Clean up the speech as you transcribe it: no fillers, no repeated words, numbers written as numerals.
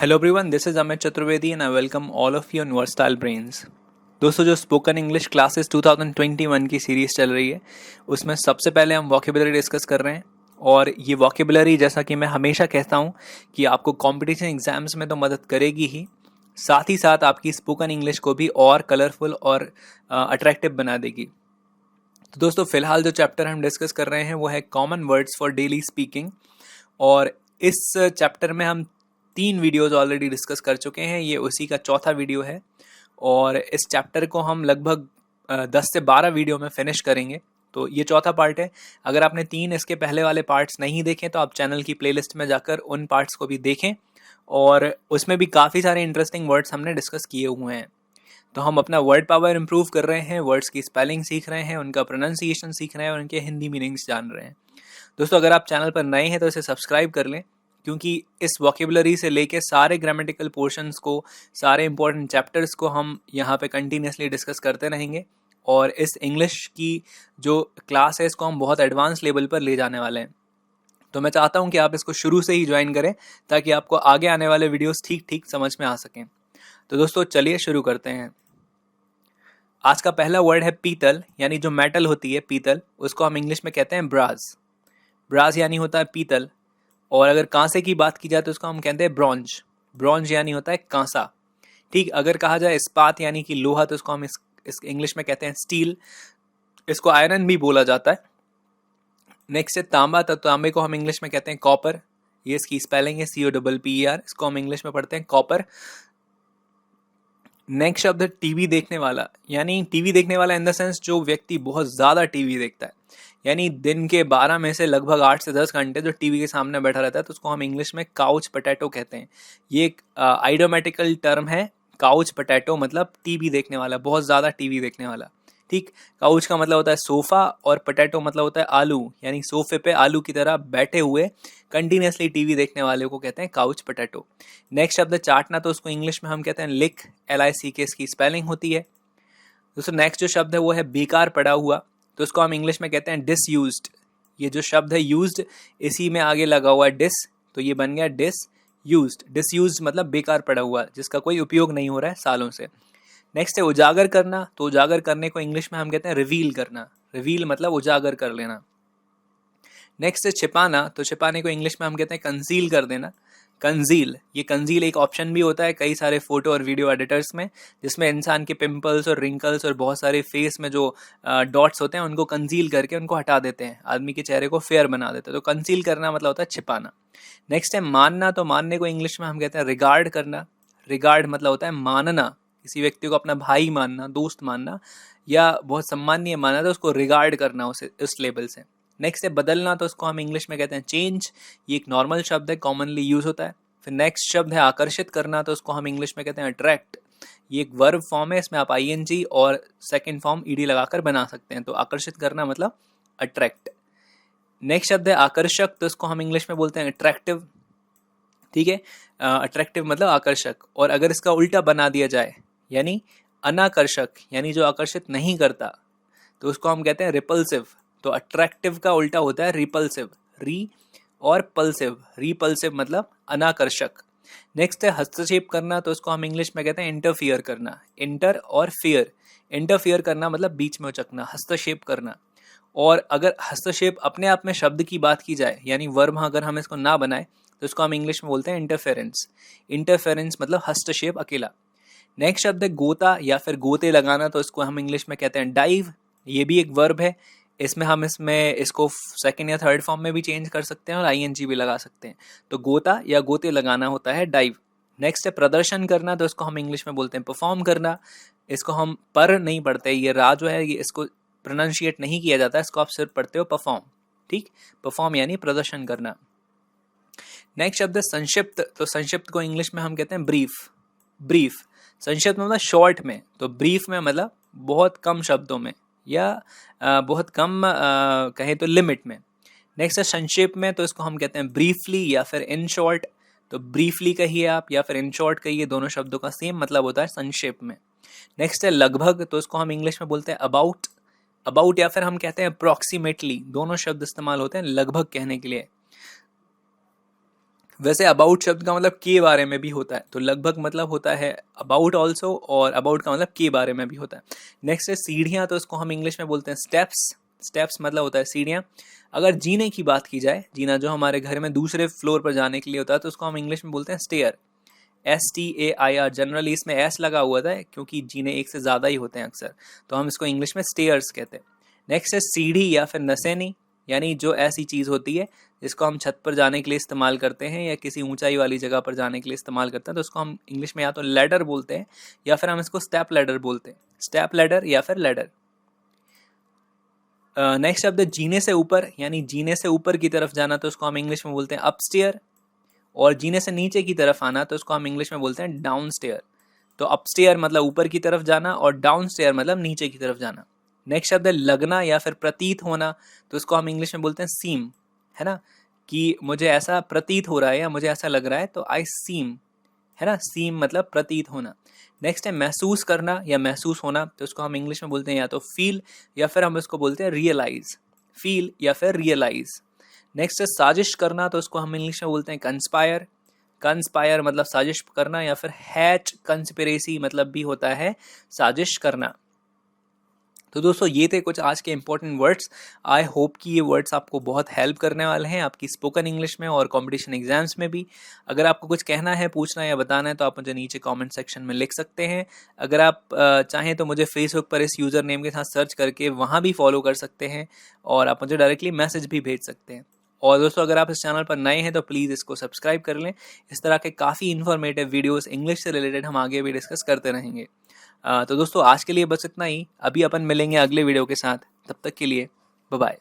Hello everyone, this is Amit Chaturvedi and I welcome all of you in versatile brains. दोस्तों, जो spoken English classes 2021 की series चल रही है उसमें सबसे पहले हम वोकेबुलरी डिस्कस कर रहे हैं। और ये वोकेबुलरी, जैसा कि मैं हमेशा कहता हूँ, कि आपको कॉम्पिटिशन एग्जाम्स में तो मदद करेगी ही, साथ ही साथ आपकी स्पोकन इंग्लिश को भी और कलरफुल और अट्रैक्टिव बना देगी। तो दोस्तों, फिलहाल जो चैप्टर हम डिस्कस कर रहे हैं वो है common words for daily speaking. और इस चैप्टर में हम 3 वीडियोज़ ऑलरेडी डिस्कस कर चुके हैं। ये उसी का चौथा वीडियो है और इस चैप्टर को हम लगभग 10 से 12 वीडियो में फिनिश करेंगे। तो ये चौथा पार्ट है। अगर आपने 3 इसके पहले वाले पार्ट्स नहीं देखे तो आप चैनल की प्लेलिस्ट में जाकर उन पार्ट्स को भी देखें, और उसमें भी काफ़ी सारे इंटरेस्टिंग वर्ड्स हमने डिस्कस किए हुए हैं। तो हम अपना वर्ड पावर इम्प्रूव कर रहे हैं, वर्ड्स की स्पेलिंग सीख रहे हैं, उनका प्रोनाउंसिएशन सीख रहे हैं और उनके हिंदी मीनिंग्स जान रहे हैं। दोस्तों, अगर आप चैनल पर नए हैं तो इसे सब्सक्राइब कर लें, क्योंकि इस वोकेबुलरी से लेके सारे ग्रामेटिकल पोर्शंस को, सारे इंपॉर्टेंट चैप्टर्स को हम यहाँ पे कंटिन्यूसली डिस्कस करते रहेंगे। और इस इंग्लिश की जो क्लास है इसको हम बहुत एडवांस लेवल पर ले जाने वाले हैं। तो मैं चाहता हूँ कि आप इसको शुरू से ही ज्वाइन करें ताकि आपको आगे आने वाले वीडियोस ठीक ठीक समझ में आ सकें। तो दोस्तों, चलिए शुरू करते हैं। आज का पहला वर्ड है पीतल, यानी जो मेटल होती है पीतल, उसको हम इंग्लिश में कहते हैं ब्रास। ब्रास यानी होता है पीतल। और अगर कांसे की बात की जाए तो उसको हम कहते हैं ब्रॉन्ज। ब्रॉन्ज यानी होता है कांसा। ठीक, अगर कहा जाए इस्पात यानी कि लोहा तो उसको हम इस इंग्लिश में कहते हैं स्टील। इसको आयरन भी बोला जाता है। नेक्स्ट है तांबा। तो तांबे को हम इंग्लिश में कहते हैं कॉपर। ये इसकी स्पेलिंग है COPPER। इसको हम इंग्लिश में पढ़ते हैं कॉपर। नेक्स्ट शब्द है टीवी देखने वाला, यानी टीवी देखने वाला इन द सेंस जो व्यक्ति बहुत ज़्यादा टीवी देखता है, यानी दिन के 12 में से लगभग 8 से 10 घंटे जो टीवी के सामने बैठा रहता है, तो उसको हम इंग्लिश में काउच पोटैटो कहते हैं। ये एक आइडियोमेटिकल टर्म है। काउच पोटैटो मतलब टीवी देखने वाला, बहुत ज़्यादा टीवी देखने वाला। ठीक, काउच का मतलब होता है सोफ़ा और पोटैटो मतलब होता है आलू, यानी सोफे पे आलू की तरह बैठे हुए कंटिन्यूसली टीवी देखने वाले को कहते हैं काउच पोटैटो। नेक्स्ट शब्द है चाटना। तो उसको इंग्लिश में हम कहते हैं लिक। LICK इसकी स्पेलिंग होती है। दोस्तों, नेक्स्ट जो शब्द है वो है बेकार पड़ा हुआ। तो उसको हम इंग्लिश में कहते हैं डिसयूज्ड। ये जो शब्द है यूज्ड, इसी में आगे लगा हुआ है डिस, तो ये बन गया डिसयूज्ड। डिसयूज्ड मतलब बेकार पड़ा हुआ, जिसका कोई उपयोग नहीं हो रहा है सालों से। नेक्स्ट है उजागर करना। तो उजागर करने को इंग्लिश में हम कहते हैं रिवील करना। रिवील मतलब उजागर कर लेना। नेक्स्ट है छिपाना। तो छिपाने को इंग्लिश में हम कहते हैं कंसील कर देना। कंजील, ये कंजील एक ऑप्शन भी होता है कई सारे फोटो और वीडियो एडिटर्स में, जिसमें इंसान के पिंपल्स और रिंकल्स और बहुत सारे फेस में जो डॉट्स होते हैं उनको कंसील करके उनको हटा देते हैं, आदमी के चेहरे को फेयर बना देते हैं। तो कंसील करना मतलब होता है छिपाना। नेक्स्ट है मानना। तो मानने को इंग्लिश में हम कहते हैं रिगार्ड करना। रिगार्ड मतलब होता है मानना, किसी व्यक्ति को अपना भाई मानना, दोस्त मानना या बहुत सम्माननीय मानना, तो उसको रिगार्ड करना उसे उस लेवल से। नेक्स्ट है बदलना। तो उसको हम इंग्लिश में कहते हैं चेंज। ये एक नॉर्मल शब्द है, कॉमनली यूज होता है। फिर नेक्स्ट शब्द है आकर्षित करना। तो उसको हम इंग्लिश में कहते हैं अट्रैक्ट। ये एक वर्ब फॉर्म है, इसमें आप ING और सेकंड फॉर्म ED लगाकर बना सकते हैं। तो आकर्षित करना मतलब अट्रैक्ट। नेक्स्ट शब्द है आकर्षक। तो इसको हम इंग्लिश में बोलते हैं अट्रैक्टिव। ठीक है, अट्रैक्टिव मतलब आकर्षक। और अगर इसका उल्टा बना दिया जाए, यानी अनाकर्षक, यानी जो आकर्षित नहीं करता, तो उसको हम कहते हैं रिपल्सिव। तो अट्रैक्टिव का उल्टा होता है रिपल्सिव। री और पल्सिव। रिपल्सिव मतलब अनाकर्षक। नेक्स्ट है हस्तक्षेप करना। तो उसको हम इंग्लिश में कहते हैं इंटरफियर करना। इंटर और फियर। इंटरफियर करना मतलब बीच में उचकना, हस्तक्षेप करना। और अगर हस्तक्षेप अपने आप में शब्द की बात की जाए, यानी वर्ब अगर हम इसको ना बनाए, तो इसको हम इंग्लिश में बोलते हैं इंटरफेरेंस। इंटरफेरेंस मतलब हस्तक्षेप अकेला। नेक्स्ट शब्द है गोता या फिर गोते लगाना। तो इसको हम इंग्लिश में कहते हैं डाइव। ये भी एक वर्ब है। इसमें इसको सेकंड या थर्ड फॉर्म में भी चेंज कर सकते हैं और ING भी लगा सकते हैं। तो गोता या गोते लगाना होता है डाइव। नेक्स्ट है प्रदर्शन करना। तो इसको हम इंग्लिश में बोलते हैं परफॉर्म करना। इसको हम पर नहीं पढ़ते, ये रा जो है ये इसको प्रोनाउंशिएट नहीं किया जाता, इसको आप सिर्फ पढ़ते हो परफॉर्म। ठीक, परफॉर्म यानी प्रदर्शन करना। नेक्स्ट शब्द है संक्षिप्त। तो संक्षिप्त को इंग्लिश में हम कहते हैं ब्रीफ। ब्रीफ, संक्षिप्त मतलब शॉर्ट में, तो ब्रीफ में मतलब बहुत कम शब्दों में या बहुत कम कहें तो लिमिट में। नेक्स्ट है संक्षेप में। तो इसको हम कहते हैं ब्रीफली या फिर इन शॉर्ट। तो ब्रीफली कहिए आप या फिर इन शॉर्ट कहिए, दोनों शब्दों का सेम मतलब होता है संक्षेप में। नेक्स्ट है लगभग। तो इसको हम इंग्लिश में बोलते हैं अबाउट। अबाउट या फिर हम कहते हैं अप्रॉक्सीमेटली, दोनों शब्द इस्तेमाल होते हैं लगभग कहने के लिए। वैसे अबाउट शब्द का मतलब के बारे में भी होता है, तो लगभग मतलब होता है अबाउट ऑल्सो, और अबाउट का मतलब के बारे में भी होता है। नेक्स्ट है सीढ़ियाँ, तो इसको हम इंग्लिश में बोलते हैं स्टेप्स। स्टेप्स मतलब होता है सीढ़ियाँ। अगर जीने की बात की जाए, जीना जो हमारे घर में दूसरे फ्लोर पर जाने के लिए होता है, तो उसको हम इंग्लिश में बोलते हैं स्टेयर। STAIR। जनरली इसमें एस लगा हुआ था क्योंकि जीने एक से ज़्यादा ही होते हैं अक्सर, तो हम इसको इंग्लिश में स्टेयर्स कहते हैं। नेक्स्ट है सीढ़ी या फिर नसेनी, यानी जो ऐसी चीज़ होती है जिसको हम छत पर जाने के लिए इस्तेमाल करते हैं या किसी ऊंचाई वाली जगह पर जाने के लिए इस्तेमाल करते हैं, तो उसको हम इंग्लिश में या तो लैडर बोलते हैं या फिर हम इसको स्टेप लैडर बोलते हैं। स्टेप लैडर या फिर लैडर। नेक्स्ट शब्द है जीने से ऊपर, यानी जीने से ऊपर की तरफ जाना, तो उसको हम इंग्लिश में बोलते हैं अपस्टेयर। और जीने से नीचे की तरफ आना, तो उसको हम इंग्लिश में बोलते हैं डाउन स्टेयर। तो अपस्टेयर मतलब ऊपर की तरफ जाना, और डाउन स्टेयर मतलब नीचे की तरफ जाना। नेक्स्ट शब्द है लगना या फिर प्रतीत होना, तो उसको हम इंग्लिश में बोलते हैं सीम, है ना, कि मुझे ऐसा प्रतीत हो रहा है या मुझे ऐसा लग रहा है, तो आई सीम, है ना, सीम मतलब प्रतीत होना। नेक्स्ट है महसूस करना या महसूस होना, तो उसको हम इंग्लिश में बोलते हैं या तो फील या फिर हम इसको बोलते हैं रियलाइज। फील या फिर रियलाइज। नेक्स्ट है साजिश करना, तो उसको हम इंग्लिश में बोलते हैं कंस्पायर। कंस्पायर मतलब साजिश करना, या फिर हैच कंस्पिरेसी मतलब भी होता है साजिश करना। तो दोस्तों ये थे कुछ आज के इंपॉर्टेंट वर्ड्स। आई होप कि ये वर्ड्स आपको बहुत हेल्प करने वाले हैं आपकी स्पोकन इंग्लिश में और कंपटीशन एग्जाम्स में भी। अगर आपको कुछ कहना है, पूछना है या बताना है, तो आप मुझे नीचे कमेंट सेक्शन में लिख सकते हैं। अगर आप चाहें तो मुझे फेसबुक पर इस यूज़र नेम के साथ सर्च करके वहाँ भी फॉलो कर सकते हैं, और आप मुझे डायरेक्टली मैसेज भी भेज सकते हैं। और दोस्तों अगर आप इस चैनल पर नए हैं तो प्लीज़ इसको सब्सक्राइब कर लें। इस तरह के काफ़ी इन्फॉर्मेटिव वीडियोस इंग्लिश से रिलेटेड हम आगे भी डिस्कस करते रहेंगे। तो दोस्तों आज के लिए बस इतना ही। अभी अपन मिलेंगे अगले वीडियो के साथ, तब तक के लिए बाय बाय।